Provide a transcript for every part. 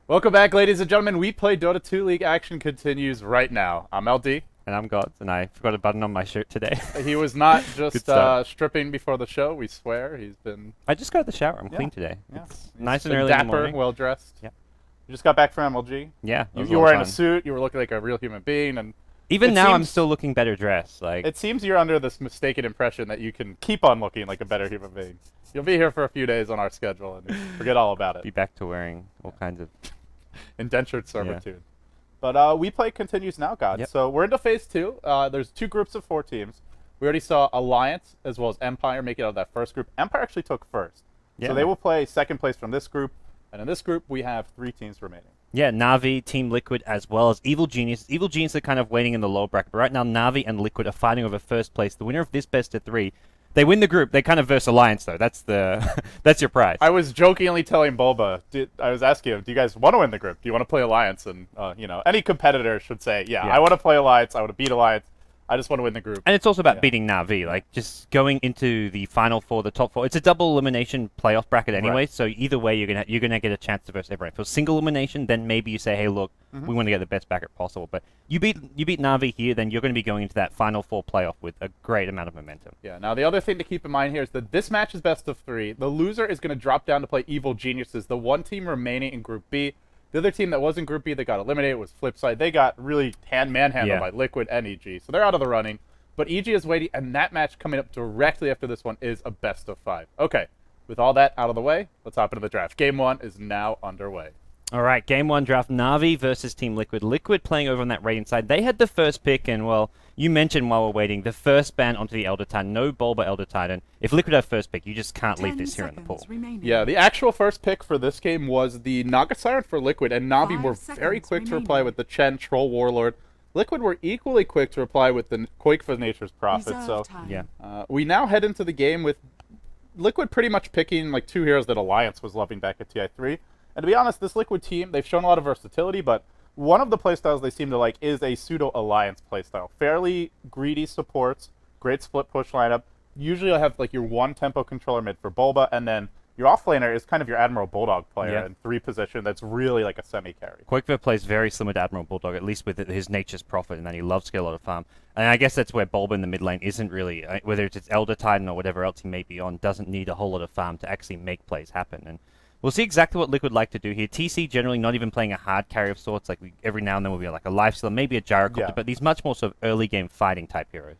Welcome back, ladies and gentlemen. We play Dota 2 League. Action continues right now. I'm LD. And I'm Gods, and I forgot a button on my shirt today. He was not just start. stripping before the show. We swear he's been. I just got out of the shower. I'm Yeah. clean today. Yeah. It's He's nice and been early in the dapper, morning. well dressed. Yep. You just got back from MLG. Yeah. You, was you a were lot in a of fun. suit. You were looking like a real human being, and Even it now, I'm seems- still looking better dressed. Like it seems you're under this mistaken impression that you can keep on looking like a better human being. You'll be here for a few days on our schedule and forget all about be it. back to wearing all kinds of. Indentured servitude. But We Play continues now, God. Yep. So we're into phase 2. There's 2 groups of 4 teams. We already saw Alliance as well as Empire make it out of that first group. Empire actually took first. Yeah. So they will play second place from this group. And in this group, we have 3 teams remaining. Yeah, Navi, Team Liquid, as well as Evil Genius. Evil Genius are kind of waiting in the lower bracket, but right now Navi and Liquid are fighting over first place. The winner of this best of 3, they win the group. They kind of verse Alliance though. That's the that's your prize. I was jokingly telling Bulba, I was asking him, do you guys want to win the group? Do you want to play Alliance? And, any competitor should say, yeah, Yeah. I want to play Alliance. I want to beat Alliance. I just want to win the group. And it's also about Yeah. beating Navi, like just going into the final 4, the top 4. It's a double elimination playoff bracket anyway, Right. so either way you're gonna get a chance to verse everyone. If it's single elimination, then maybe you say, hey, look, we want to get the best bracket possible. But you beat Navi here, then you're going to be going into that final 4 playoff with a great amount of momentum. Yeah, now the other thing to keep in mind here is that this match is best of 3. The loser is going to drop down to play Evil Geniuses, the one team remaining in Group B. The other team that was in Group B that got eliminated was Flipside. They got really manhandled Yeah. by Liquid and EG, so they're out of the running. But EG is waiting, and that match coming up directly after this one is a best of 5. Okay, with all that out of the way, let's hop into the draft. Game 1 is now underway. All right, game 1 draft, Navi versus Team Liquid. Liquid playing over on that Radiant side. They had the first pick, and, well, you mentioned while we're waiting, the first ban onto the Elder Titan. No Bulba Elder Titan. If Liquid have first pick, you just can't leave this here in the pool. Yeah, the actual first pick for this game was the Naga Siren for Liquid, and Navi 5 were very seconds quick to remaining. reply with the Chen Troll Warlord. Liquid were equally quick to reply with the Quake for Nature's Prophet. So Yeah. we now head into the game with Liquid pretty much picking like 2 heroes that Alliance was loving back at TI3. And to be honest, this Liquid team, they've shown a lot of versatility, but one of the playstyles they seem to like is a pseudo-Alliance playstyle. Fairly greedy supports, great split push lineup. Usually you'll have like your one tempo controller mid for Bulba, and then your offlaner is kind of your Admiral Bulldog player Yeah. in 3 position that's really like a semi-carry. Quakever plays very similar to Admiral Bulldog, at least with his Nature's Prophet, and that he loves to get a lot of farm. And I guess that's where Bulba in the mid lane isn't really, whether it's Elder Titan or whatever else he may be on, doesn't need a whole lot of farm to actually make plays happen. And we'll see exactly what Liquid like to do here. TC generally not even playing a hard carry of sorts, like every now and then will be like a lifestealer, maybe a gyrocopter, Yeah. but these much more sort of early game fighting type heroes.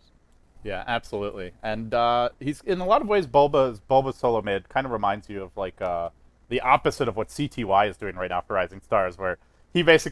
Yeah, absolutely. And he's in a lot of ways Bulba's solo mid kind of reminds you of like the opposite of what CTY is doing right now for Rising Stars, where he wants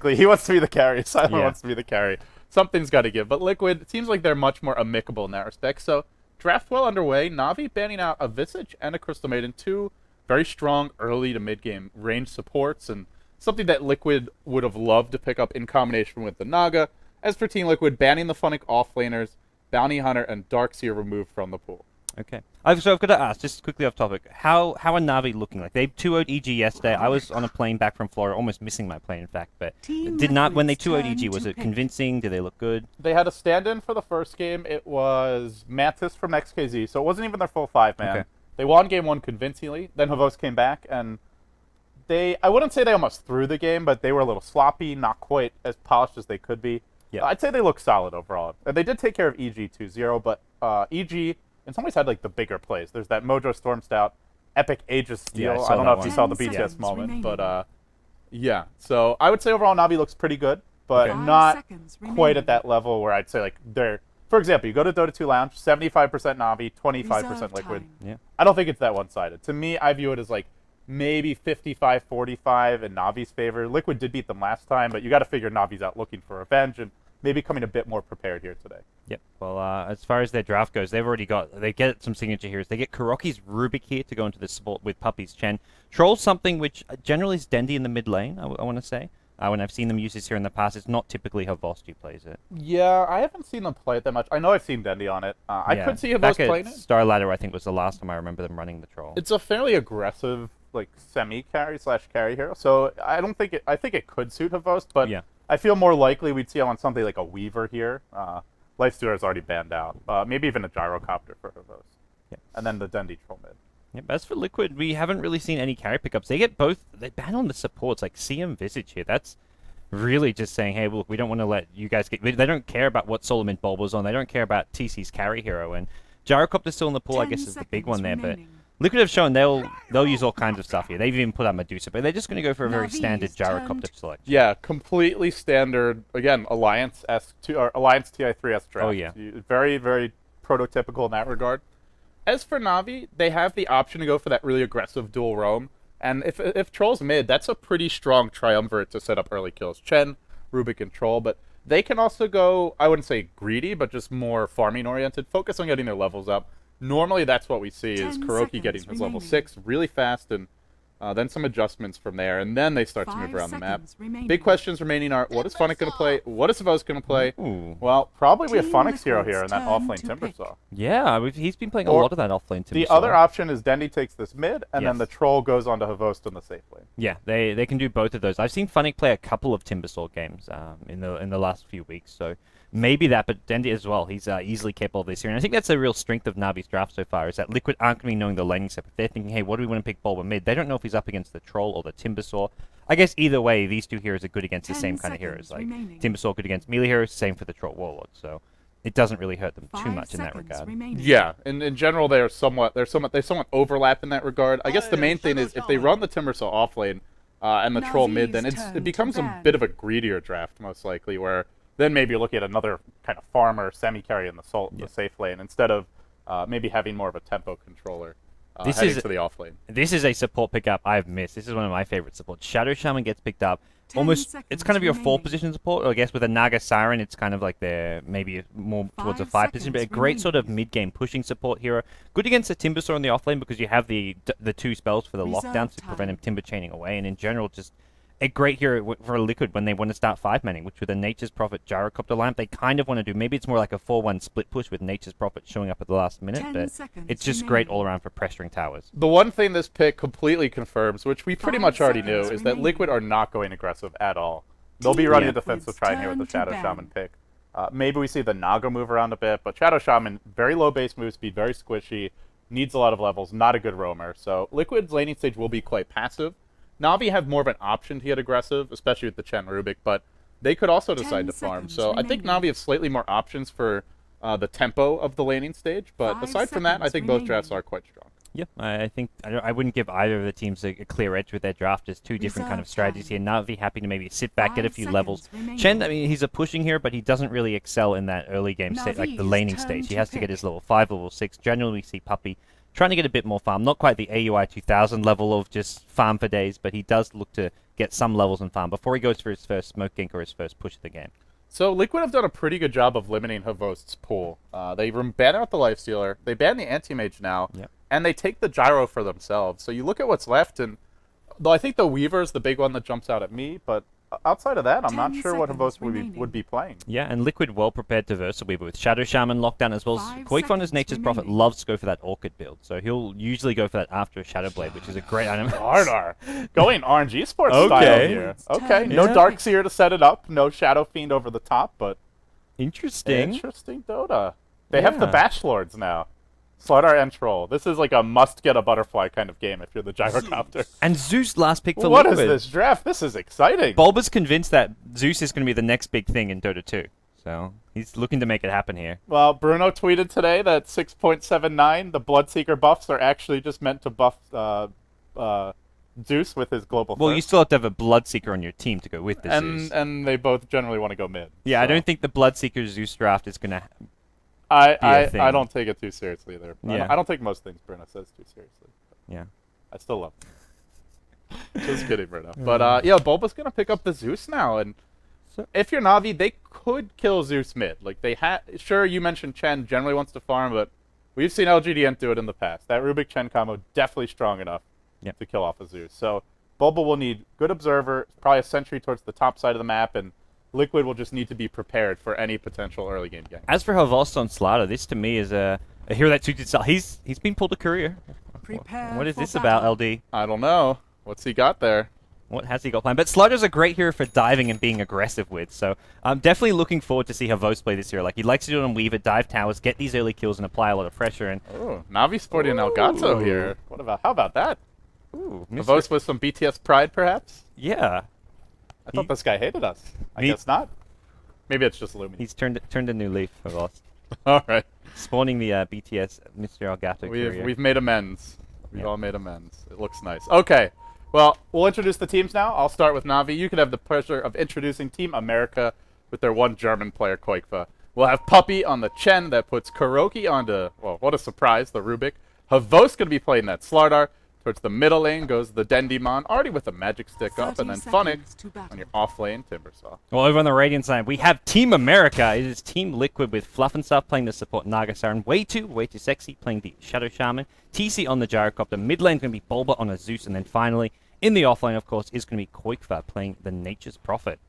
to be the carry, Silent Yeah. wants to be the carry. Something's got to give. But Liquid, it seems like they're much more amicable in that respect. So draft well underway. Navi banning out a Visage and a Crystal Maiden, 2 very strong early to mid game range supports, and something that Liquid would have loved to pick up in combination with the Naga. As for Team Liquid, banning the Funnic offlaners, Bounty Hunter, and Darkseer removed from the pool. Okay. I've got to ask, just quickly off topic, how are Navi looking? Like, they 2-0'd EG yesterday. I was on a plane back from Florida, almost missing my plane, in fact. But Team when they Liquid's 2-0'd turn EG, was to it pick. convincing? Did they look good? They had a stand-in for the first game. It was Mantis from XKZ, so it wasn't even their full 5-man. Okay. They won game 1 convincingly. Then Havos came back, and I wouldn't say they almost threw the game, but they were a little sloppy, not quite as polished as they could be. Yeah. I'd say they look solid overall. And they did take care of EG 2-0, but EG in some ways had like the bigger plays. There's that Mojo Storm Stout, Epic Aegis Yeah, I Steal. saw I don't know that if you one. saw the 10 BTS seconds moment, remaining. but yeah. So I would say overall Navi looks pretty good, but 5 not seconds quite remaining. at that level where I'd say like they're. For example, you go to Dota 2 Lounge, 75% Navi, 25% Reserve Liquid. time. Yeah. I don't think it's that one-sided. To me, I view it as like maybe 55-45 in Navi's favor. Liquid did beat them last time, but you got to figure Navi's out looking for revenge and maybe coming a bit more prepared here today. Yep. Well, as far as their draft goes, they get some signature heroes. They get Kuroki's Rubik here to go into the support with Puppy's Chen. Troll's something which generally is Dendy in the mid lane, I want to say. When I've seen them use this here in the past, it's not typically Havost who plays it. Yeah, I haven't seen them play it that much. I know I've seen Dendy on it. I Yeah. could see Havos Back at playing it. Star Ladder, I think, was the last time I remember them running the Troll. It's a fairly aggressive, like semi-carry / carry hero. So I don't think I think it could suit Havost, but Yeah. I feel more likely we'd see him on something like a Weaver here. Lifestealer is already banned out. Maybe even a gyrocopter for Havost. Yeah. And then the Dendy Troll mid. Yep, as for Liquid, we haven't really seen any carry pickups. They get both. They ban on the supports like CM Visage here. That's really just saying, hey, look, we don't want to let you guys get. They don't care about what Solomon Bulba's on. They don't care about TC's carry hero. And Gyrocopter's still in the pool, I guess, is the big one there. But Liquid have shown they'll use all kinds of stuff here. They've even put out Medusa, but they're just going to go for a very standard Gyrocopter selection. Yeah, completely standard. Again, Alliance S2 or Alliance TI3S draft. Oh yeah, very very prototypical in that regard. As for Na'Vi, they have the option to go for that really aggressive dual roam. And if Troll's mid, that's a pretty strong triumvirate to set up early kills. Chen, Rubik, and Troll. But they can also go, I wouldn't say greedy, but just more farming-oriented. Focus on getting their levels up. Normally, that's what we see is Kuroki getting his level 6 really fast, and then some adjustments from there, and then they start to move around the map. Big questions remaining are, what is Funnick going to play? What is Savos going to play? Ooh. Well, probably we have Funnick's hero here in that offlane Timbersaw. Yeah, he's been playing a lot of that offlane Timbersaw. The other option is Dendi takes this mid, and then the Troll goes on to Havost in the safe lane. Yeah, they can do both of those. I've seen Funnick play a couple of Timbersaw games in the last few weeks, so maybe that, but Dendi as well. He's easily capable of this here. And I think that's a real strength of Navi's draft so far, is that Liquid aren't going to be knowing the laning step. If they're thinking, hey, what do we want to pick Bulba mid? They don't know if he's up against the Troll or the Timbersaw. I guess either way, these two heroes are good against the same kind of heroes. Like Timbersaw good against melee heroes, same for the Troll Warlord. So it doesn't really hurt them too much in that regard. Yeah, in general, they somewhat overlap in that regard. I guess the main thing is if they run the Timbersaw offlane and the Troll mid, then it becomes a bit of a greedier draft, most likely, where then maybe you're looking at another kind of farmer semi-carry in the safe lane instead of maybe having more of a tempo controller heading to the off lane. This is a support pickup I've missed. This is one of my favorite supports. Shadow Shaman gets picked up. It's kind of your 4 position support, or I guess with a Naga Siren, it's kind of like they're maybe more towards a 5 position, but a great sort of mid-game pushing support hero. Good against the Timbersaw in the offlane because you have the 2 spells for the lockdowns to prevent him Timber chaining away, and in general just a great hero for a Liquid when they want to start 5-manning, which with a Nature's Prophet Gyrocopter lineup, they kind of want to do. Maybe it's more like a 4-1 split push with Nature's Prophet showing up at the last minute, but it's just great all around for pressuring towers. The one thing this pick completely confirms, which we pretty much already knew, is that Liquid are not going aggressive at all. They'll be running a defensive try here with the Shadow Shaman pick. Maybe we see the Naga move around a bit, but Shadow Shaman, very low base move speed, very squishy, needs a lot of levels, not a good roamer. So Liquid's laning stage will be quite passive. Na'Vi have more of an option to get aggressive, especially with the Chen Rubik, but they could also decide to farm. So I think Na'Vi have slightly more options for the tempo of the laning stage, but aside from that, I think both drafts are quite strong. Yeah, I think I wouldn't give either of the teams a clear edge with their draft. There's 2 different kind of strategies here. Na'Vi happy to maybe sit back, get a few levels. Chen, I mean, he's a pushing hero, but he doesn't really excel in that early game state, like the laning stage. He has to get his level 5, level 6. Generally, we see Puppy trying to get a bit more farm. Not quite the AUI 2000 level of just farm for days, but he does look to get some levels in farm before he goes for his first smoke gank or his first push of the game. So Liquid have done a pretty good job of limiting Havost's pool. They ban out the Lifestealer, they ban the Anti-Mage now, and they take the Gyro for themselves. So you look at what's left, and though I think the Weaver is the big one that jumps out at me, but outside of that, I'm not sure what Havost would be playing. Yeah, and Liquid well prepared to Versa Weaver with Shadow Shaman lockdown as well as Koifon's Nature's Prophet loves to go for that Orchid build. So he'll usually go for that after a Shadow Blade, which is a great item. Ardar. Going RNG Sports style here. Okay, no Darkseer to set it up, no Shadow Fiend over the top, but interesting Dota. They have the Bashlords now. Slardar and Troll. This is like a must-get-a-butterfly kind of game if you're the Gyrocopter. And Zeus last pick for What Liquid. is this draft? This is exciting. Bulba's convinced that Zeus is going to be the next big thing in Dota 2. So he's looking to make it happen here. Well, Bruno tweeted today that 6.79, the Bloodseeker buffs are actually just meant to buff Zeus with his global Well, first. you still have to have a Bloodseeker on your team to go with the Zeus. And they both generally want to go mid. Yeah, so. I don't think the Bloodseeker Zeus draft is going to I don't take it too seriously either. Yeah. I don't take most things Bruno says too seriously. Yeah. I still love him. Just kidding, Bruno. But yeah, Bulba's gonna pick up the Zeus now, and if you're Na'Vi, they could kill Zeus mid. Like they sure, you mentioned Chen generally wants to farm, but we've seen LGDN do it in the past. That Rubik Chen combo definitely strong enough to kill off a Zeus. So Bulba will need good observer, probably a sentry towards the top side of the map, and Liquid will just need to be prepared for any potential early game gang. As for Havost on Slardar, this to me is a hero that suits itself. He's been pulled a career. What is this about, LD? I don't know. What's he got there? What has he got planned? But Sludder's a great hero for diving and being aggressive with, so I'm definitely looking forward to see how Vos play this hero. Like, he likes to do it on Weaver, dive towers, get these early kills, and apply a lot of pressure. And Oh, Navi sporting an Elgato here. How about that? ooh, Vos with some BTS pride, perhaps? yeah, I thought this guy hated us. I He- guess not. Maybe it's just Lumi. he's turned a new leaf for Vos. All right. Spawning the BTS Mr. Elgato career. We've made amends. We've Yeah. all made amends. It looks nice. Okay. Well, we'll introduce the teams now. I'll start with Navi. You can have the pleasure of introducing Team America with their one German player, Koikfa. We'll have Puppy on the Chen that puts Kuroki onto, well, what a surprise, the Rubik. Havos going to be playing that Slardar. Towards the middle lane goes the Dendimon, already with the magic stick up, and then Funnick on your off lane, Timbersaw. Well, over on the Radiant side, we have Team America. It is Team Liquid with Fluff and Stuff playing the support Nagasar, Way Too Sexy playing the Shadow Shaman, TC on the Gyrocopter, mid lane going to be Bulba on a Zeus, and then finally, in the off lane, of course, is going to be Koikfa playing the Nature's Prophet.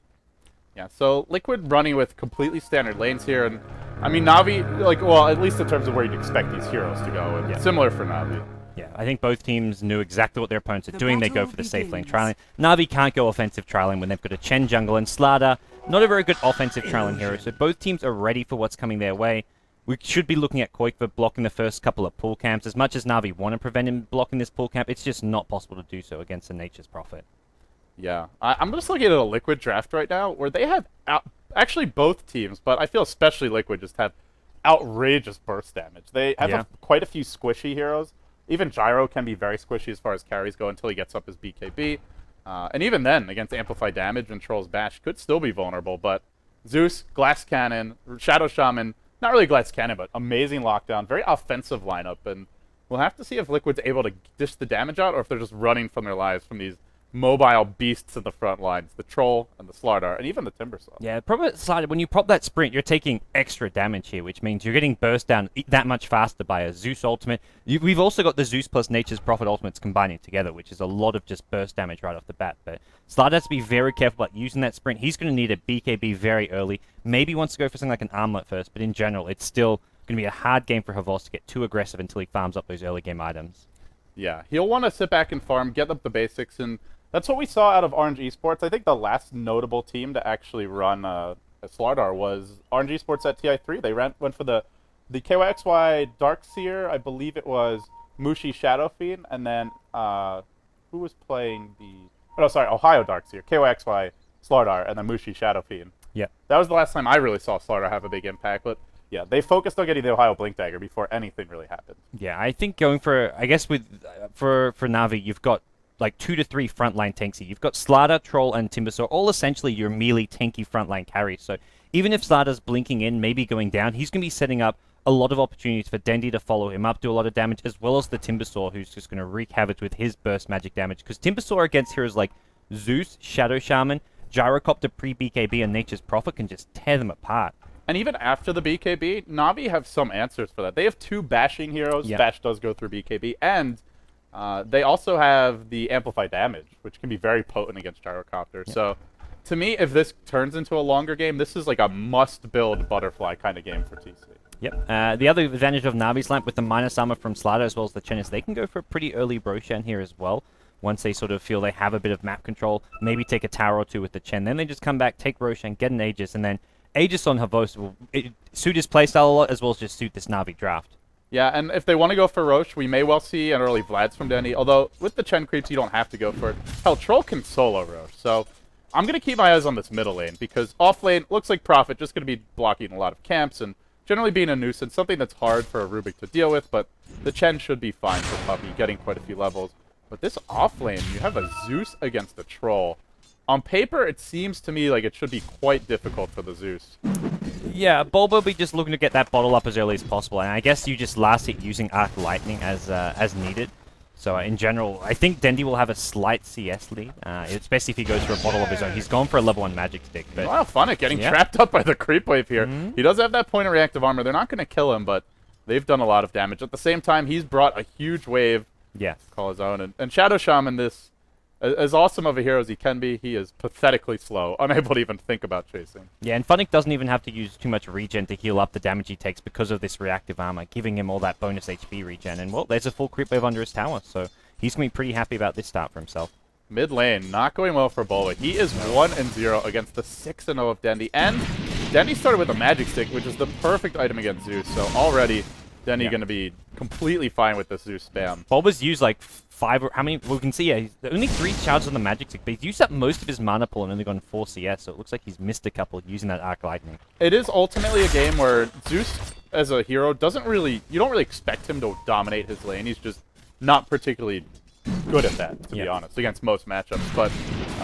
Yeah, so Liquid running with completely standard lanes here, and I mean, Navi, like, well, at least in terms of where you'd expect these heroes to go, and similar for Navi. Yeah, I think both teams knew exactly what their opponents are doing. They go for the safe lane trialing. Navi can't go offensive trialing when they've got a Chen jungle and Slardar. Not a very good offensive trialing hero, so both teams are ready for what's coming their way. We should be looking at Koikfa blocking the first couple of pool camps. As much as Navi want to prevent him blocking this pool camp, it's just not possible to do so against the Nature's Prophet. Yeah, I'm just looking at a Liquid draft right now where they have, actually both teams, but I feel especially Liquid just have outrageous burst damage. They have quite a few squishy heroes. Even Gyro can be very squishy as far as carries go until he gets up his BKB. And even then, against Amplify Damage and Troll's Bash, could still be vulnerable. But Zeus, Glass Cannon, Shadow Shaman, not really Glass Cannon, but amazing lockdown, very offensive lineup. And we'll have to see if Liquid's able to dish the damage out or if they're just running from their lives from these mobile beasts in the front lines, the Troll and the Slardar, and even the Timbersaw. Yeah, probably Slardar, when you prop that sprint, you're taking extra damage here, which means you're getting burst down that much faster by a Zeus ultimate. We've also got the Zeus plus Nature's Prophet ultimates combining together, which is a lot of just burst damage right off the bat. But Slardar has to be very careful about using that sprint. He's going to need a BKB very early. Maybe wants to go for something like an armlet first, but in general, it's still going to be a hard game for Havos to get too aggressive until he farms up those early game items. Yeah, he'll want to sit back and farm, get up the basics, and that's what we saw out of Orange Esports. I think the last notable team to actually run a Slardar was Orange Esports at TI3. They went for the KYXY Darkseer, I believe it was Mushi Shadow Fiend, and then who was playing Ohio Darkseer, KYXY Slardar, and then Mushi Shadow Fiend. Yeah. That was the last time I really saw Slardar have a big impact, but yeah, they focused on getting the Ohio Blink Dagger before anything really happened. Yeah, I think going for, I guess with for Navi, you've got like 2 to 3 frontline tanks here. You've got Slardar, Troll, and Timbersaw, all essentially your melee tanky frontline carries. So even if Slardar's blinking in, maybe going down, he's going to be setting up a lot of opportunities for Dendi to follow him up, do a lot of damage, as well as the Timbersaw, who's just going to wreak havoc with his burst magic damage. Because Timbersaw against heroes like Zeus, Shadow Shaman, Gyrocopter pre-BKB, and Nature's Prophet can just tear them apart. And even after the BKB, Navi have some answers for that. They have 2 bashing heroes. Yep. Bash does go through BKB, and they also have the Amplify Damage, which can be very potent against Gyrocopter. Yep. So, to me, if this turns into a longer game, this is like a must-build Butterfly kind of game for TC. Yep. The other advantage of Navi's Lamp with the minus armor from Slardar as well as the Chen is they can go for a pretty early Roshan here as well. Once they sort of feel they have a bit of map control, maybe take a tower or 2 with the Chen. Then they just come back, take Roshan, get an Aegis, and then Aegis on Havos will suit his playstyle a lot as well as just suit this Navi draft. Yeah, and if they want to go for Roche, we may well see an early Vlad's from Denny, although with the Chen creeps, you don't have to go for it. Hell, Troll can solo Roche, so I'm going to keep my eyes on this middle lane, because off lane looks like Prophet just going to be blocking a lot of camps and generally being a nuisance, something that's hard for a Rubik to deal with, but the Chen should be fine for Puppy, getting quite a few levels. But this off lane, you have a Zeus against a Troll. On paper, it seems to me like it should be quite difficult for the Zeus. Yeah, Bulba will be just looking to get that bottle up as early as possible, and I guess you just last hit using Arc Lightning as needed. So in general, I think Dendi will have a slight CS lead, especially if he goes for a bottle of his own. He's gone for a level 1 Magic Stick. But wow, Funnick getting trapped up by the creep wave here. He does have that point of reactive armor. They're not going to kill him, but they've done a lot of damage. At the same time, he's brought a huge wave to call his own. And Shadow Shaman, this, as awesome of a hero as he can be, he is pathetically slow, unable to even think about chasing. Yeah, and Funnick doesn't even have to use too much regen to heal up the damage he takes because of this reactive armor, giving him all that bonus HP regen. And, well, there's a full creep wave under his tower, so he's going to be pretty happy about this start for himself. Mid lane, not going well for Bulba. He is 1-0 against the 6-0 of Dendi. And Dendi started with a magic stick, which is the perfect item against Zeus. So already, Dendi going to be completely fine with this Zeus spam. Bulba's used like 5 or how many? We can see, yeah, he's only 3 charges on the magic stick, but he's used up most of his mana pool and only gone 4 CS, so it looks like he's missed a couple using that Arc Lightning. It is ultimately a game where Zeus, as a hero, you don't really expect him to dominate his lane. He's just not particularly good at that, to be honest, against most matchups. But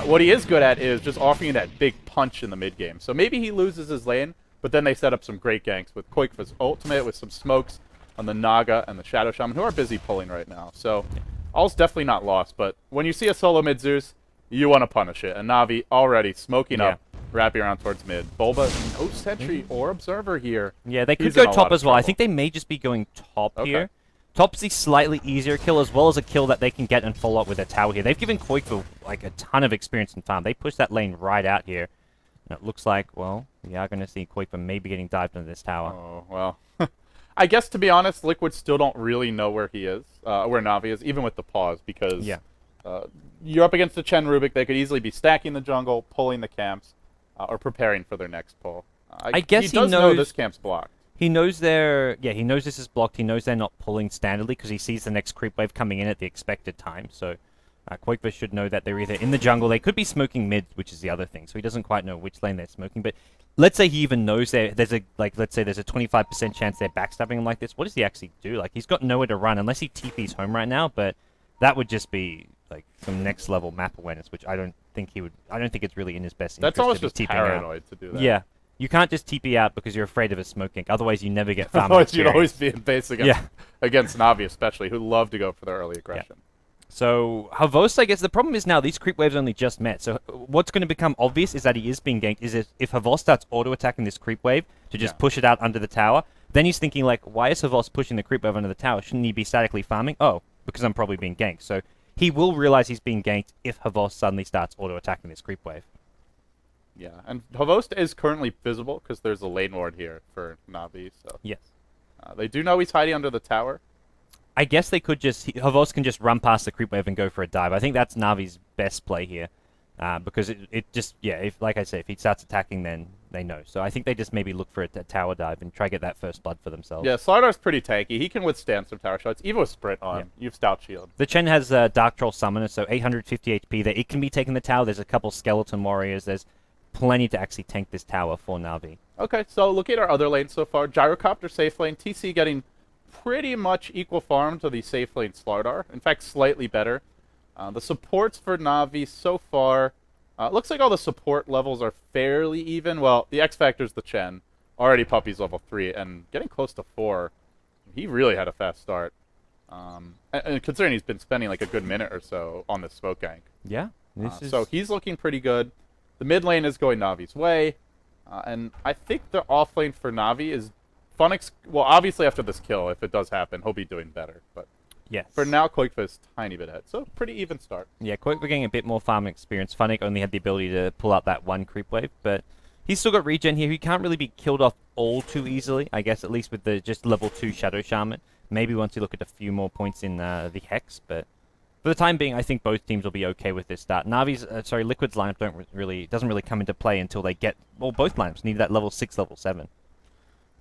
what he is good at is just offering that big punch in the mid game. So maybe he loses his lane, but then they set up some great ganks with Koikva's ultimate, with some smokes on the Naga and the Shadow Shaman, who are busy pulling right now. So all's definitely not lost, but when you see a solo mid Zeus, you want to punish it. And Na'Vi already smoking up, wrapping around towards mid. Bulba, no sentry or observer here. Yeah, they could go top as well. I think they may just be going top here. Top's the slightly easier kill, as well as a kill that they can get and follow up with a tower here. They've given Koikva like a ton of experience in farm. They push that lane right out here. And it looks like, well, we are going to see Koikva maybe getting dived into this tower. Oh, well. I guess, to be honest, Liquid still don't really know where he is, where Na'Vi is, even with the pause, because you're up against the Chen Rubik. They could easily be stacking the jungle, pulling the camps, or preparing for their next pull. I guess he does know this camp's blocked. He knows he knows this is blocked. He knows they're not pulling standardly because he sees the next creep wave coming in at the expected time. So Koikva should know that they're either in the jungle. They could be smoking mid, which is the other thing. So he doesn't quite know which lane they're smoking. But let's say he even knows there's a 25% chance they're backstabbing him like this. What does he actually do? Like, he's got nowhere to run unless he TP's home right now. But that would just be like some next level map awareness, which I don't think it's really in his best interest. That's almost to be just paranoid to do that. Yeah. You can't just TP out because you're afraid of a smoke gank. Otherwise, you never get farm Otherwise, experience. you'd always be in base against Na'Vi, especially, who love to go for their early aggression. So, Havos, I guess, the problem is now these creep waves only just met. So, what's going to become obvious is that he is being ganked. Is if Havos starts auto-attacking this creep wave to just push it out under the tower, then he's thinking, like, why is Havos pushing the creep wave under the tower? Shouldn't he be statically farming? Oh, because I'm probably being ganked. So, he will realize he's being ganked if Havos suddenly starts auto-attacking this creep wave. Yeah, and Havost is currently visible because there's a lane ward here for Na'Vi. So yes, they do know he's hiding under the tower. I guess they could Havost can just run past the creep wave and go for a dive. I think that's Navi's best play here, because it just if like I say, if he starts attacking, then they know. So I think they just maybe look for a tower dive and try to get that first blood for themselves. Yeah, Slardar's pretty tanky. He can withstand some tower shots. Even with Sprint on, you've Stout Shield. The Chen has Dark Troll Summoner, so 850 HP there. It can be taking the tower. There's a couple Skeleton Warriors. There's plenty to actually tank this tower for Na'Vi. Okay, so looking at our other lanes so far, Gyrocopter safe lane, TC getting pretty much equal farm to the safe lane Slardar. In fact, slightly better. The supports for Na'Vi so far, looks like all the support levels are fairly even. Well, the X Factor's the Chen, already Puppy's level 3, and getting close to 4. He really had a fast start. And considering he's been spending like a good minute or so on this smoke gank. Yeah. So he's looking pretty good. The mid lane is going Navi's way, and I think the off lane for Na'Vi is Funix. Well, obviously after this kill, if it does happen, he'll be doing better. But yes, for now, Koikva is tiny bit ahead, so pretty even start. Yeah, Koikva getting a bit more farming experience. Funix only had the ability to pull out that one creep wave, but he's still got regen here. He can't really be killed off all too easily, I guess, at least with the just level 2 Shadow Shaman. Maybe once you look at a few more points in the Hex, but for the time being, I think both teams will be okay with this start. Navi's, Liquid's lineup doesn't really come into play until they get, well, both lineups need that level 6, level 7.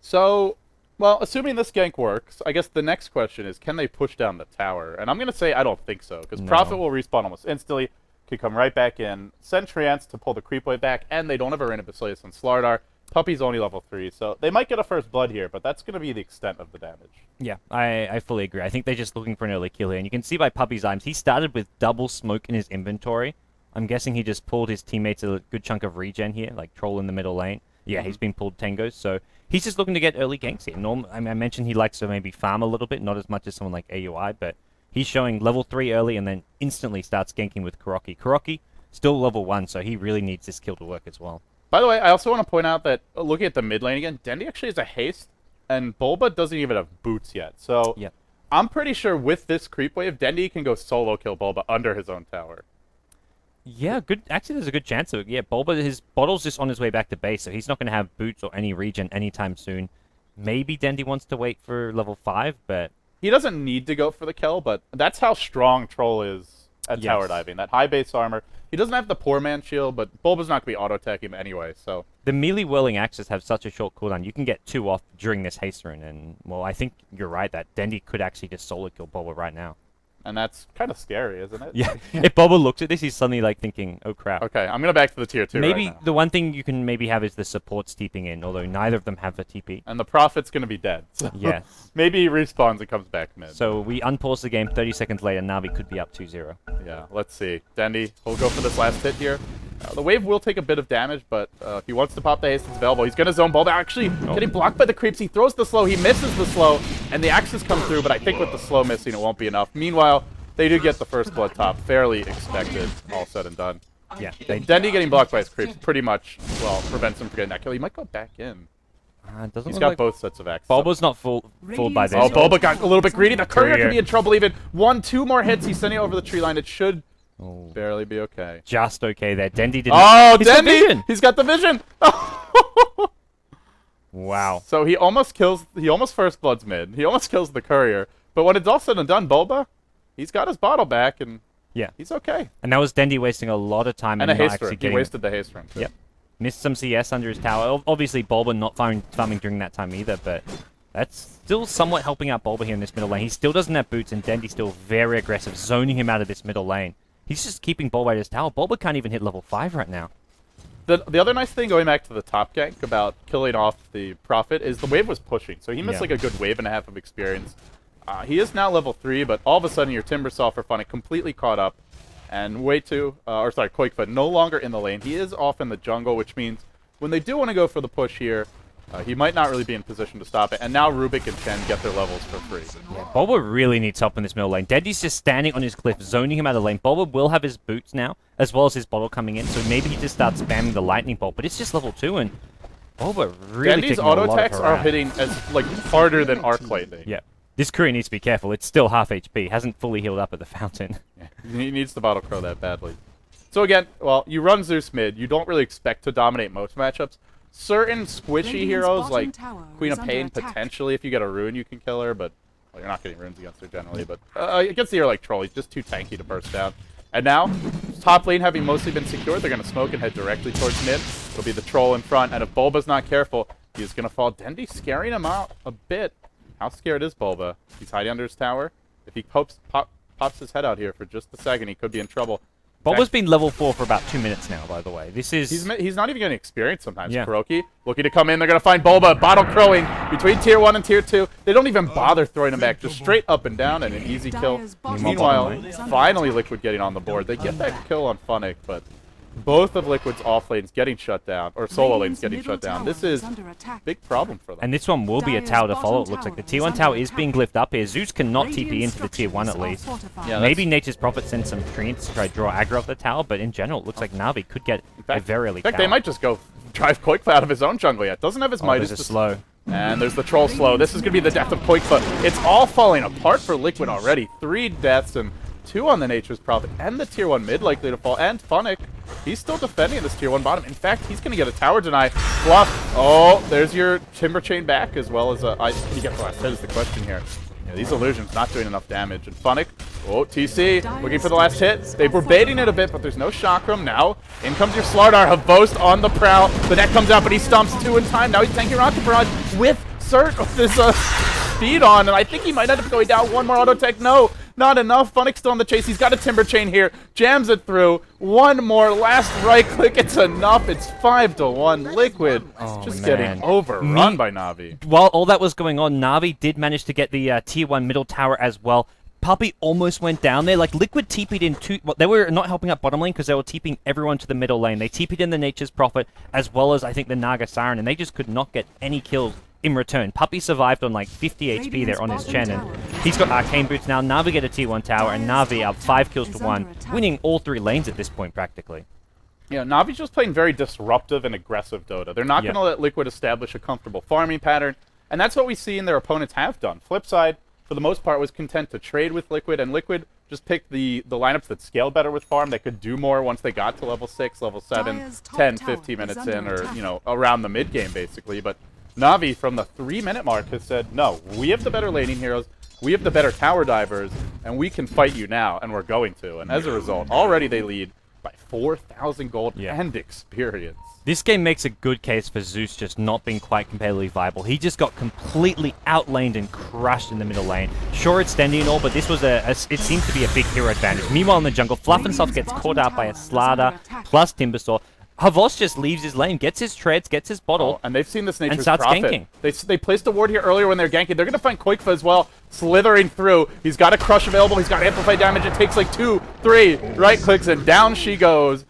So, well, assuming this gank works, I guess the next question is, can they push down the tower? And I'm going to say I don't think so, because Prophet will respawn almost instantly, can come right back in, send Treants to pull the creep wave back, and they don't have Arena Basilius and Slardar. Puppy's only level 3, so they might get a first blood here, but that's going to be the extent of the damage. Yeah, I fully agree. I think they're just looking for an early kill here. And you can see by Puppy's items, he started with double smoke in his inventory. I'm guessing he just pulled his teammates a good chunk of regen here, like Troll in the middle lane. Yeah, he's been pulled Tangos, so he's just looking to get early ganks here. I mentioned he likes to maybe farm a little bit, not as much as someone like AUI, but he's showing level 3 early and then instantly starts ganking with Kuroki. Kuroki, still level 1, so he really needs this kill to work as well. By the way, I also want to point out that, looking at the mid lane again, Dendi actually has a haste, and Bulba doesn't even have boots yet. So I'm pretty sure with this creep wave, Dendi can go solo kill Bulba under his own tower. Yeah, good. Actually, there's a good chance of it. Yeah, Bulba, his bottle's just on his way back to base, so he's not going to have boots or any regen anytime soon. Maybe Dendi wants to wait for level 5, but he doesn't need to go for the kill, but that's how strong Troll is at Yes. tower diving. That high base armor. He doesn't have the poor man shield, but Bulba's not going to be auto-attacking him anyway, so... The melee whirling axes have such a short cooldown. You can get 2 off during this haste rune, and, well, I think you're right that Dendi could actually just solo kill Bulba right now. And that's kind of scary, isn't it? Yeah, if Bulba looks at this, he's suddenly, like, thinking, oh, crap. Okay, I'm going to back to the tier 2 Maybe right now. the one thing you can maybe have is the supports TPing in, although neither of them have a TP. And the Prophet's going to be dead. So Yes. maybe he respawns and comes back mid. So we unpause the game 30 seconds later, Navi could be up 2-0. Yeah, let's see. Dendi will go for this last hit here. The wave will take a bit of damage, but if he wants to pop the haste, it's available. He's going to zone Bulba. Actually, getting blocked by the creeps. He throws the slow. He misses the slow, and the axes come through, but I think with the slow missing, it won't be enough. Meanwhile, they do get the first blood top. Fairly expected, all said and done. Yeah. Dendi getting blocked by his creeps pretty much, well, prevents him from getting that kill. He might go back in. Doesn't He's look got like both sets of axes. Bulba's not fooled by this. Oh, Bulba got a little bit greedy. The courier Courier. could be in trouble even. 1-2 more hits. He's sending it over the tree line. It should Oh. barely be okay. Just okay there. Dendi didn't. Oh, He's got Dendi! vision! He's got the vision! Wow. So he almost first bloods mid. He almost kills the courier. But when it's all said and done, Bulba, he's got his bottle back, and Yeah. he's okay. And that was Dendi wasting a lot of time And a not haste actually run. He getting... wasted the haste run, too. Yep. Missed some CS under his tower. Obviously, Bulba not farming during that time either, but that's still somewhat helping out Bulba here in this middle lane. He still doesn't have boots, and Dendi's still very aggressive, zoning him out of this middle lane. He's just keeping Bulba at his tower. Bulba can't even hit level 5 right now. The other nice thing, going back to the top gank about killing off the Prophet, is the wave was pushing. So he missed Yeah. like a good wave and a half of experience. He is now level 3, but all of a sudden your Timbersaw for Funny completely caught up. And Quakefoot no longer in the lane. He is off in the jungle, which means when they do want to go for the push here, he might not really be in position to stop it. And now Rubik and Chen get their levels for free. Bulba really needs help in this middle lane. Dendi's just standing on his cliff, zoning him out of the lane. Bulba will have his boots now, as well as his bottle coming in, so maybe he just starts spamming the lightning bolt. But it's just level 2, and Bulba really Dendi's taking a lot auto of attacks are harass. hitting as like harder than arc lightning. Yeah. This courier needs to be careful. It's still half HP. Hasn't fully healed up at the fountain. Yeah. He needs the Bottle Crow that badly. So again, well, you run Zeus mid. You don't really expect to dominate most matchups. Certain squishy heroes like Queen of Pain, potentially, if you get a rune, you can kill her, but well, you're not getting runes against her generally. But against the hero like Troll, he's just too tanky to burst down. And now, top lane having mostly been secured, they're going to smoke and head directly towards mid. It'll be the Troll in front, and if Bulba's not careful, he's going to fall. Dendi scaring him out a bit. How scared is Bulba? He's hiding under his tower. If he pops his head out here for just a second, he could be in trouble. Bulba's been level 4 for about 2 minutes now, by the way. This is... He's not even getting experience sometimes. Yeah. Kuroki looking to come in. They're going to find Bulba. Bottle crowing between tier 1 and tier 2. They don't even bother throwing him back. Just straight up and down and an easy kill. Meanwhile, finally Liquid getting on the board. They get that kill on Funnick, but both of Liquid's off lanes getting shut down, or solo lanes getting shut down. This is a big problem for them. And this one will be a tower to follow, it looks like. The tier 1 tower is being glyphed up here. Zeus cannot TP into the tier 1 at least. Yeah, Maybe Nature's Prophet sends some treants to try to draw aggro off the tower, but in general, it looks like Navi could get a very early In fact, tower. they might just go drive Quakefoot out of his own jungle yet. Doesn't have his Midas. There's a slow. And there's the Troll slow. This is going to be the death of Quakefoot. It's all falling apart for Liquid already. 3 deaths and 2 on the Nature's Prophet. And the tier 1 mid likely to fall. And Funnick, he's still defending this tier 1 bottom. In fact, he's going to get a tower deny. Bluff. Oh, there's your Timber Chain back, as well as can you get the last hit is the question here. Yeah, these illusions not doing enough damage. And Funnick, oh, TC, looking for the last hit. They were baiting it a bit, but there's no Chakram. Now, in comes your Slardar. Havost on the prowl. The net comes out, but he stomps 2 in time. Now he's tanking Rocket Barrage with Cert with his speed on, and I think he might end up going down. One more auto tech. No, not enough. Funnick's still on the chase. He's got a Timber Chain here. Jams it through. One more. Last right click. It's enough. It's 5-1. Liquid just getting overrun by Navi. While all that was going on, Navi did manage to get the tier 1 middle tower as well. Puppey almost went down there. Like, Liquid TP'd in two... Well, they were not helping up bottom lane because they were TPing everyone to the middle lane. They TP'd in the Nature's Prophet as well as, I think, the Naga Siren, and they just could not get any kills in return. Puppey survived on like 50 HP there on his Chen, and he's got Arcane Boots now. Navi get a tier 1 tower, and Navi up 5 kills to 1, winning all 3 lanes at this point, practically. Yeah, Navi's just playing very disruptive and aggressive Dota. They're not going to let Liquid establish a comfortable farming pattern, and that's what we see and their opponents have done. Flip side, for the most part, was content to trade with Liquid, and Liquid just picked the lineups that scaled better with farm, that could do more once they got to level 6, level 7, 10, 15 minutes in, or, you know, around the mid-game, basically. But Navi, from the 3-minute mark, has said, no, we have the better laning heroes, we have the better tower divers, and we can fight you now, and we're going to. And as a result, already they lead by 4,000 gold and experience. This game makes a good case for Zeus just not being quite competitively viable. He just got completely outlaned and crushed in the middle lane. Sure, it's Dendy and all, but this was it seems to be a big hero advantage. Meanwhile, in the jungle, Fluff and Soft gets caught out by a Slardar plus Timbersaw. Havos just leaves his lane, gets his treads, gets his bottle, and they've seen this Nature's and starts Prophet. ganking. They placed a ward here earlier when they're ganking. They're going to find Koikfa as well, slithering through. He's got a crush available. He's got amplified damage. It takes like 2, 3 right clicks, and down she goes.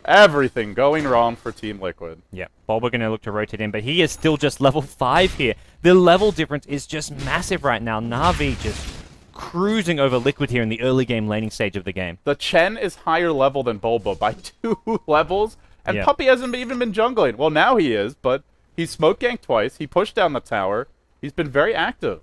Everything going wrong for Team Liquid. Yeah, Bulba going to look to rotate in, but he is still just level 5 here. The level difference is just massive right now. Na'Vi just cruising over Liquid here in the early game laning stage of the game. The Chen is higher level than Bulba by 2 levels, and Puppey hasn't even been jungling. Well, now he is, but he smoke ganked twice. He pushed down the tower. He's been very active.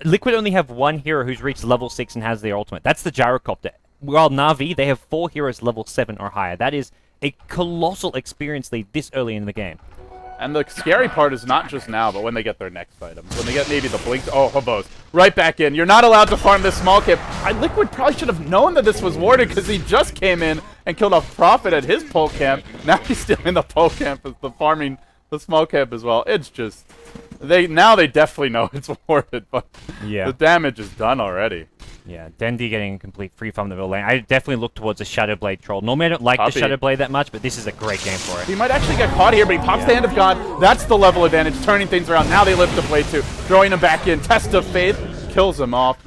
Liquid only have 1 hero who's reached level 6 and has their ultimate. That's the Gyrocopter. While Na'Vi, they have 4 heroes level 7 or higher. That is a colossal experience lead this early in the game. And the scary part is not just now, but when they get their next items. When they get maybe the Blink... Oh, Havos. Right back in. You're not allowed to farm this small camp. Liquid probably should have known that this was warded because he just came in and killed a Prophet at his pole camp. Now he's still in the pole camp, the farming the small camp as well. It's just... Now they definitely know it's warded, but the damage is done already. Yeah, Dendy getting a complete free farm in the middle lane. I definitely look towards the Shadowblade troll. Normally I don't like the Shadowblade that much, but this is a great game for it. He might actually get caught here, but he pops the Hand of God. That's the level advantage, turning things around. Now they lift the blade too, throwing him back in. Test of Faith kills him off.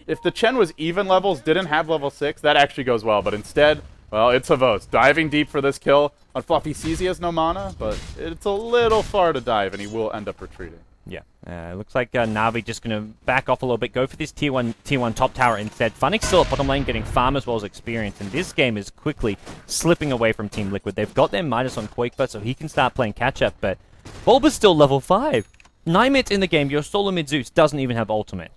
If the Chen was even levels, didn't have level 6, that actually goes well. But instead, well, it's Havos diving deep for this kill. On Fluffy sees he has no mana, but it's a little far to dive, and he will end up retreating. Yeah, looks like Na'Vi just going to back off a little bit, go for this tier 1 top tower instead. Funnick's still at bottom lane getting farm as well as experience, and this game is quickly slipping away from Team Liquid. They've got their Midas on Koikfa, so he can start playing catch-up, but Bulba's still level 5. 9 minutes in the game, your solo mid Zeus doesn't even have ultimate.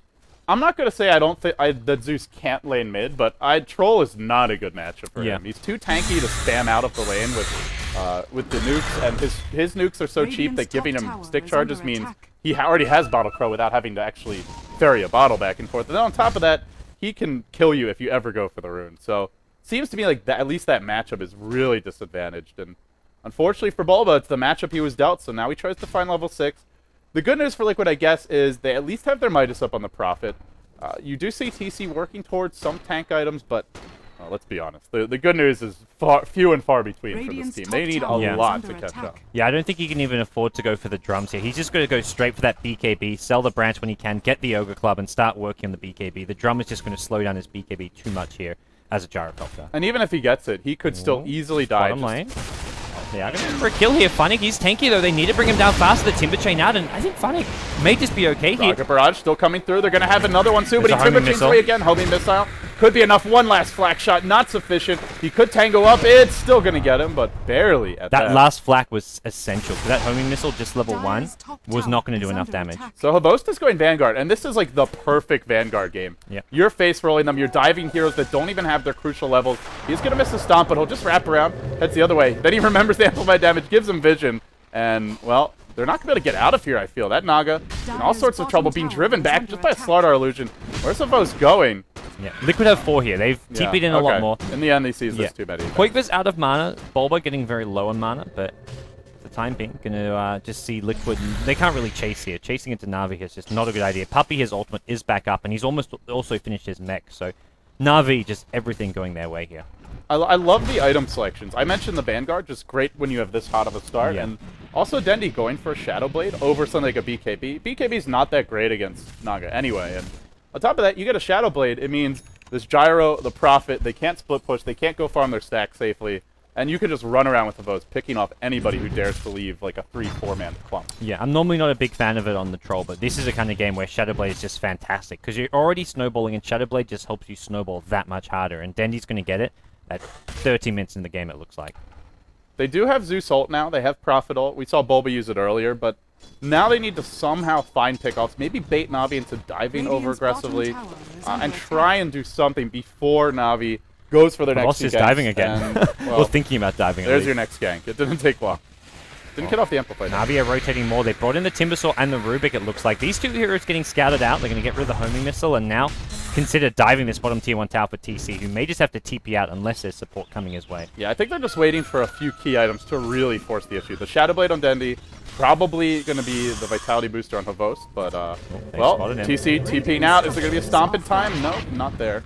I'm not going to say I don't think that Zeus can't lane mid, but Troll is not a good matchup for him. He's too tanky to spam out of the lane with the nukes, and his nukes are so cheap that giving him stick charges means he already has Bottle Crow without having to actually ferry a bottle back and forth. And then on top of that, he can kill you if you ever go for the rune. So seems to me like at least that matchup is really disadvantaged. And unfortunately for Bulba, it's the matchup he was dealt, so now he tries to find level 6. The good news for Liquid, I guess, is they at least have their Midas up on the Prophet. You do see TC working towards some tank items, but let's be honest. The good news is few and far between for this team. They need a lot to catch up. Yeah, I don't think he can even afford to go for the drums here. He's just going to go straight for that BKB, sell the branch when he can, get the Ogre Club, and start working on the BKB. The drum is just going to slow down his BKB too much here as a Gyrocopter. And even if he gets it, he could still easily die. Bottom lane. Yeah, I'm going for a kill here. Funnick, he's tanky though. They need to bring him down faster. The Timber Chain out, and I think Funnick may just be okay here. Rocket Barrage still coming through. They're going to have another one soon, but he Timber Chains away again. Homing Missile. Could be enough. One last flak shot. Not sufficient. He could tango up. It's still going to get him, but barely at that. That last flak was essential. Because that homing missile, just level 1, was not going to do enough damage. So Havosta's going Vanguard, and this is like the perfect Vanguard game. Yep. You're face rolling them. You're diving heroes that don't even have their crucial levels. He's going to miss the stomp, but he'll just wrap around. Heads the other way. Then he remembers the amplified damage, gives him vision, and, well, they're not going to be able to get out of here, I feel. That Naga in all sorts of trouble, being driven back just by a Slardar illusion. Where's Havos going? Yeah, Liquid have 4 here. They've TP'd in a lot more. In the end, he sees this too many. Koikva's out of mana. Bulba getting very low on mana, but for the time being, going to just see Liquid. They can't really chase here. Chasing into Na'Vi here is just not a good idea. Puppey, his ultimate is back up, and he's almost also finished his mech. So Na'Vi, just everything going their way here. I love the item selections. I mentioned the Vanguard, just great when you have this hot of a start. And also Dendy going for a Shadow Blade over something like a BKB. BKB's not that great against Naga anyway. And on top of that, you get a Shadow Blade. It means this Gyro, the Prophet, they can't split push. They can't go farm their stack safely. And you can just run around with the votes, picking off anybody who dares to leave like a 3-4-man clump. Yeah, I'm normally not a big fan of it on the Troll, but this is a kind of game where Shadowblade is just fantastic. Because you're already snowballing, and Shadowblade just helps you snowball that much harder. And Dendy's going to get it at 30 minutes in the game, it looks like. They do have Zeus ult now. They have Prophet ult. We saw Bulba use it earlier, but now they need to somehow find pickoffs. Maybe bait Na'Vi into diving over aggressively and try and do something before Na'Vi goes for their next gank. Diving again. And, well, thinking about diving. There's your next gank. It didn't take long. Didn't get off the amplifier. Na'Vi are rotating more. They brought in the Timbersaw and the Rubik, it looks like. These two heroes getting scouted out. They're going to get rid of the homing missile, and now consider diving this bottom tier 1 tower for TC, who may just have to TP out unless there's support coming his way. Yeah, I think they're just waiting for a few key items to really force the issue. The Shadow Blade on Dendi, probably going to be the Vitality booster on Havost, but, well, TC TPing out. Is there going to be a stomp in time? No, not there.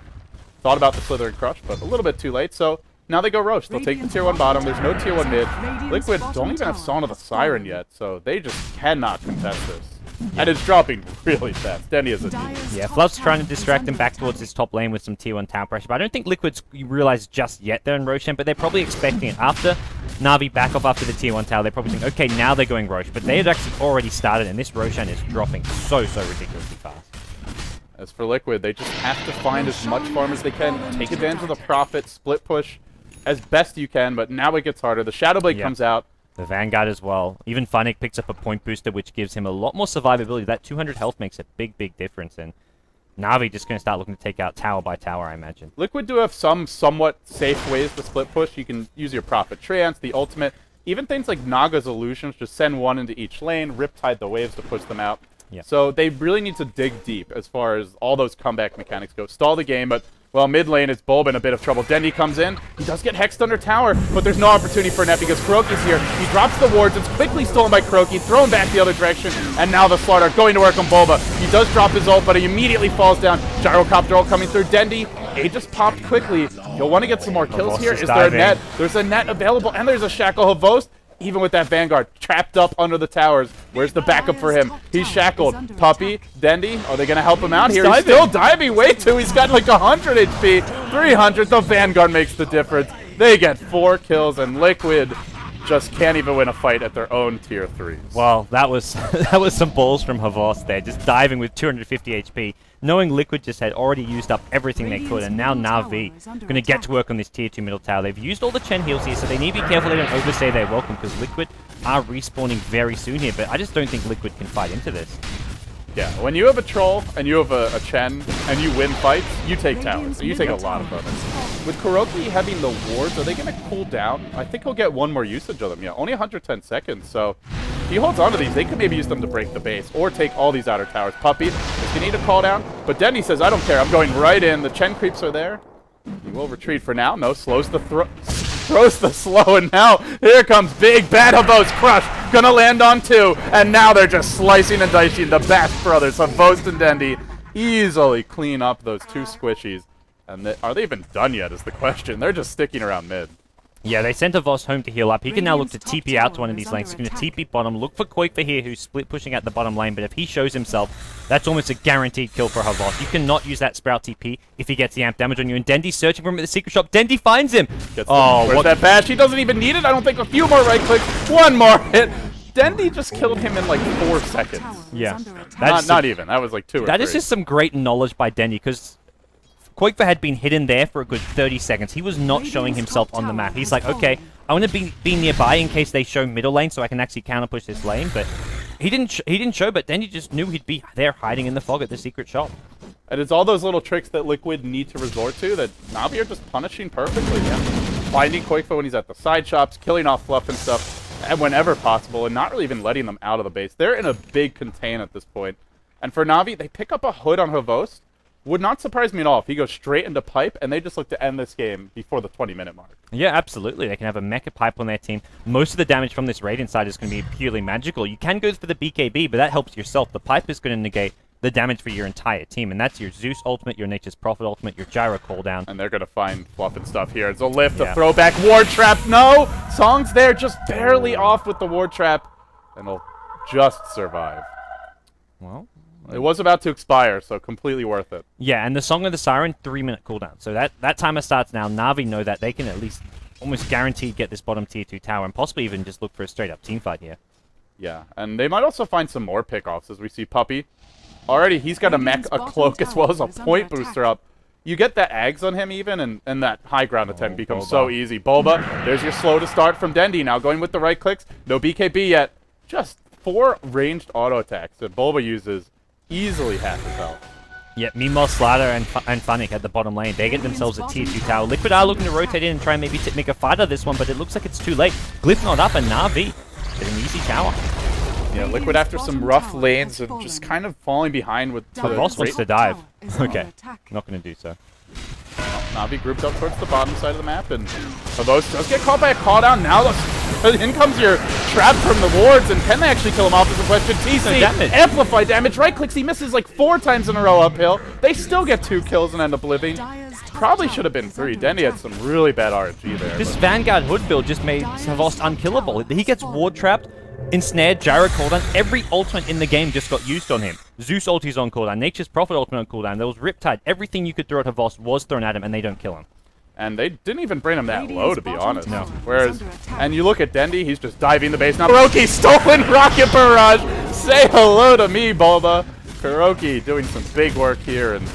Thought about the Slithering Crush, but a little bit too late, so now they go Roche. They'll take the tier 1 bottom. There's no tier 1 mid. Liquid don't even have Song of the Siren yet, so they just cannot contest this. And it's dropping really fast. Denny is a genius. Yeah, Fluff's trying to distract him back towards his top lane with some tier 1 tower pressure, but I don't think Liquid's realized just yet they're in Roshan, but they're probably expecting it. After Na'Vi back off after the tier 1 tower, they're probably saying, okay, now they're going Roche, but they had actually already started, and this Roshan is dropping so ridiculously fast. As for Liquid, they just have to find as much farm as they can, take advantage of the profit, split push as best you can, but now it gets harder. The Shadow Blade comes out. The Vanguard as well. Even Funnick picks up a point booster, which gives him a lot more survivability. That 200 health makes a big difference, and Na'Vi just going to start looking to take out tower by tower, I imagine. Liquid do have some somewhat safe ways to split push. You can use your Prophet Trance, the ultimate, even things like Naga's Illusions, just send one into each lane, Riptide the waves to push them out. Yeah. So they really need to dig deep as far as all those comeback mechanics go. Stall the game, but, well, mid lane is Bulb in a bit of trouble. Dendi comes in. He does get hexed under tower, but there's no opportunity for a net because Kuroki's here. He drops the wards. It's quickly stolen by Kuroki, thrown back the other direction, and now the Slaughter going to work on Bulba. He does drop his ult, but he immediately falls down. Gyrocopter ult coming through. Dendi, A just popped quickly. He'll want to get some more kills here. Is there a net? There's a net available, and there's a Shackle Havost. Even with that Vanguard trapped up under the towers, where's the backup for him? He's shackled. Puppey, Dendi, are they going to help him out here? He's still diving. Way too. He's got like 100 HP, 300. The Vanguard makes the difference. They get 4 kills, and Liquid just can't even win a fight at their own tier 3s. Well, that was that was some balls from Havost there, just diving with 250 HP, knowing Liquid just had already used up everything they could, and now Na'Vi going to get to work on this tier 2 middle tower. They've used all the Chen heals here, so they need to be careful they don't overstay their welcome, because Liquid are respawning very soon here, but I just don't think Liquid can fight into this. Yeah, when you have a Troll and you have a Chen and you win fights, you take towers. You take a lot of bonus. With Kuroki having the wards, are they going to cool down? I think he'll get one more usage of them. Yeah, only 110 seconds. So if he holds on to these, they could maybe use them to break the base or take all these outer towers. Puppey is going to need a call down, but Denny says, I don't care. I'm going right in. The Chen creeps are there. He will retreat for now. No, slows the throws the slow, and now here comes big bad Havost Crush, gonna land on 2, and now they're just slicing and dicing. The Bash brothers, Havost and Dendi, easily clean up those 2 squishies. And are they even done yet is the question. They're just sticking around mid. Yeah, they sent Havost home to heal up. He can now look to TP out to one of these lanes. He's going to TP bottom, look for Koikfa here, who's split pushing out the bottom lane, but if he shows himself, that's almost a guaranteed kill for Havost. You cannot use that Sprout TP if he gets the amp damage on you, and Dendi's searching for him at the secret shop. Dendi finds him! Where's that Bash? He doesn't even need it. I don't think a few more right clicks, one more hit. Dendi just killed him in like 4 seconds. Yeah. Not even. That was like 2 or 3. That is just some great knowledge by Dendi, because Koikfa had been hidden there for a good 30 seconds. He was not showing himself on the map. He's like, okay, I want to be nearby in case they show middle lane so I can actually counter push this lane. But he didn't show, but Dendi just knew he'd be there hiding in the fog at the secret shop. And it's all those little tricks that Liquid need to resort to that Na'Vi are just punishing perfectly. Yeah. Finding Koikfa when he's at the side shops, killing off Fluff and stuff, and whenever possible, and not really even letting them out of the base. They're in a big contain at this point. And for Na'Vi, they pick up a hood on Havost. Would not surprise me at all if he goes straight into pipe, and they just look to end this game before the 20-minute mark. Yeah, absolutely. They can have a mecha pipe on their team. Most of the damage from this Radiant side is going to be purely magical. You can go for the BKB, but that helps yourself. The pipe is going to negate the damage for your entire team, and that's your Zeus ultimate, your Nature's Prophet ultimate, your Gyro cooldown. And they're going to find Fluff and stuff here. It's a lift, a throwback, ward trap. No! Song's there, just barely off with the ward trap, and they'll just survive. Well, it was about to expire, so completely worth it. Yeah, and the Song of the Siren, 3-minute cooldown. So that timer starts now. Na'Vi know that they can at least almost guaranteed get this bottom tier 2 tower, and possibly even just look for a straight-up team fight here. Yeah, and they might also find some more pickoffs as we see Puppey. Already, he's got a mech, a cloak, as well as a point booster up. You get that Ags on him even, and that high ground attempt becomes so easy. Bulba, there's your slow to start from Dendi. Now going with the right clicks. No BKB yet. Just 4 ranged auto attacks that Bulba uses. Easily half his health. Yeah, meanwhile, Slater and Funnick at the bottom lane, they get themselves a tier 2 tower. Liquid are looking to rotate in and try and maybe make a fight of this one, but it looks like it's too late. Glyph not up, and Na'Vi get an easy tower. Yeah, Liquid after some rough lanes and just kind of falling behind with the Voss wants to dive. Okay, not going to do so. Na'Vi grouped up towards the bottom side of the map, and Havos does get caught by a call down. Now in comes your trap from the wards, and can they actually kill him off is the question. TC, amplify damage, right clicks, he misses like 4 times in a row uphill. They still get 2 kills and end up living. Probably should have been 3. Dendy had some really bad RNG there. This Vanguard Hood build just made Havos unkillable. He gets ward trapped, ensnared, gyro cooldown. Every ultimate in the game just got used on him. Zeus ulti's on cooldown, Nature's Prophet ultimate on cooldown. There was Riptide. Everything you could throw at Havos was thrown at him, and they don't kill him. And they didn't even bring him that low, to be honest. No. Whereas, and you look at Dendy, he's just diving the base. Now, Kuroki, stolen Rocket Barrage! Say hello to me, Bulba! Kuroki doing some big work here, and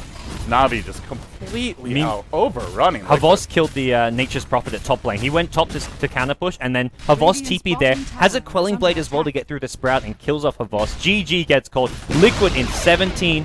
Na'Vi just completely overrunning. Havos killed the Nature's Prophet at top lane. He went top to counter push, and then Havos TP there, has a Quelling Blade as well to get through the Sprout, and kills off Havos. GG gets called. Liquid in 17,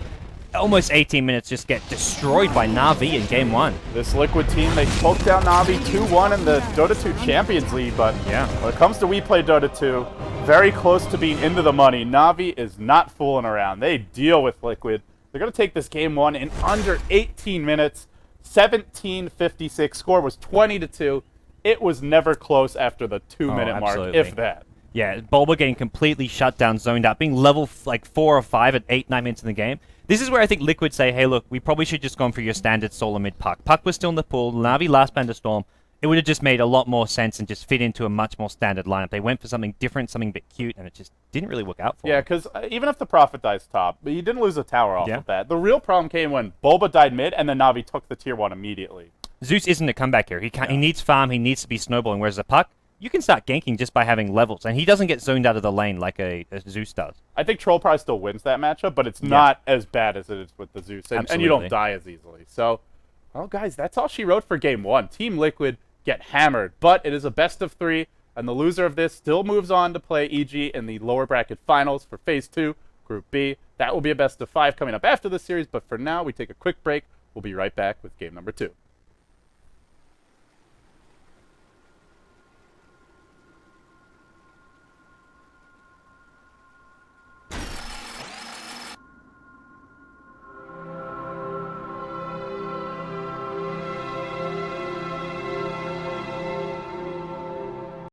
almost 18 minutes just get destroyed by Na'Vi in game 1. This Liquid team, they smoked down Na'Vi 2-1 in the Dota 2 Champions League, but yeah, when it comes to WePlay Dota 2, very close to being into the money. Na'Vi is not fooling around. They deal with Liquid. They're going to take this game 1 in under 18 minutes. 17:56. Score was 20-2. It was never close after the 2-minute mark, if that. Yeah, Bulba getting completely shut down, zoned out, being level like 4 or 5 at 8-9 minutes in the game. This is where I think Liquid say, hey, look, we probably should just gone for your standard solo mid Puck. Puck was still in the pool. Na'Vi last band of Storm. It would have just made a lot more sense and just fit into a much more standard lineup. They went for something different, something a bit cute, and it just didn't really work out for them. Yeah, because even if the Prophet dies top, but you didn't lose a tower off of that. The real problem came when Bulba died mid, and then Na'Vi took the tier 1 immediately. Zeus isn't a comeback here. He needs farm, he needs to be snowballing, whereas a Puck, you can start ganking just by having levels, and he doesn't get zoned out of the lane like a Zeus does. I think Troll probably still wins that matchup, but it's not as bad as it is with the Zeus, and you don't die as easily. So, well, guys, that's all she wrote for game 1. Team Liquid get hammered, but it is a best of 3, and the loser of this still moves on to play EG in the lower bracket finals for Phase 2, Group B. That will be a best of 5 coming up after this series, but for now, we take a quick break. We'll be right back with game number 2.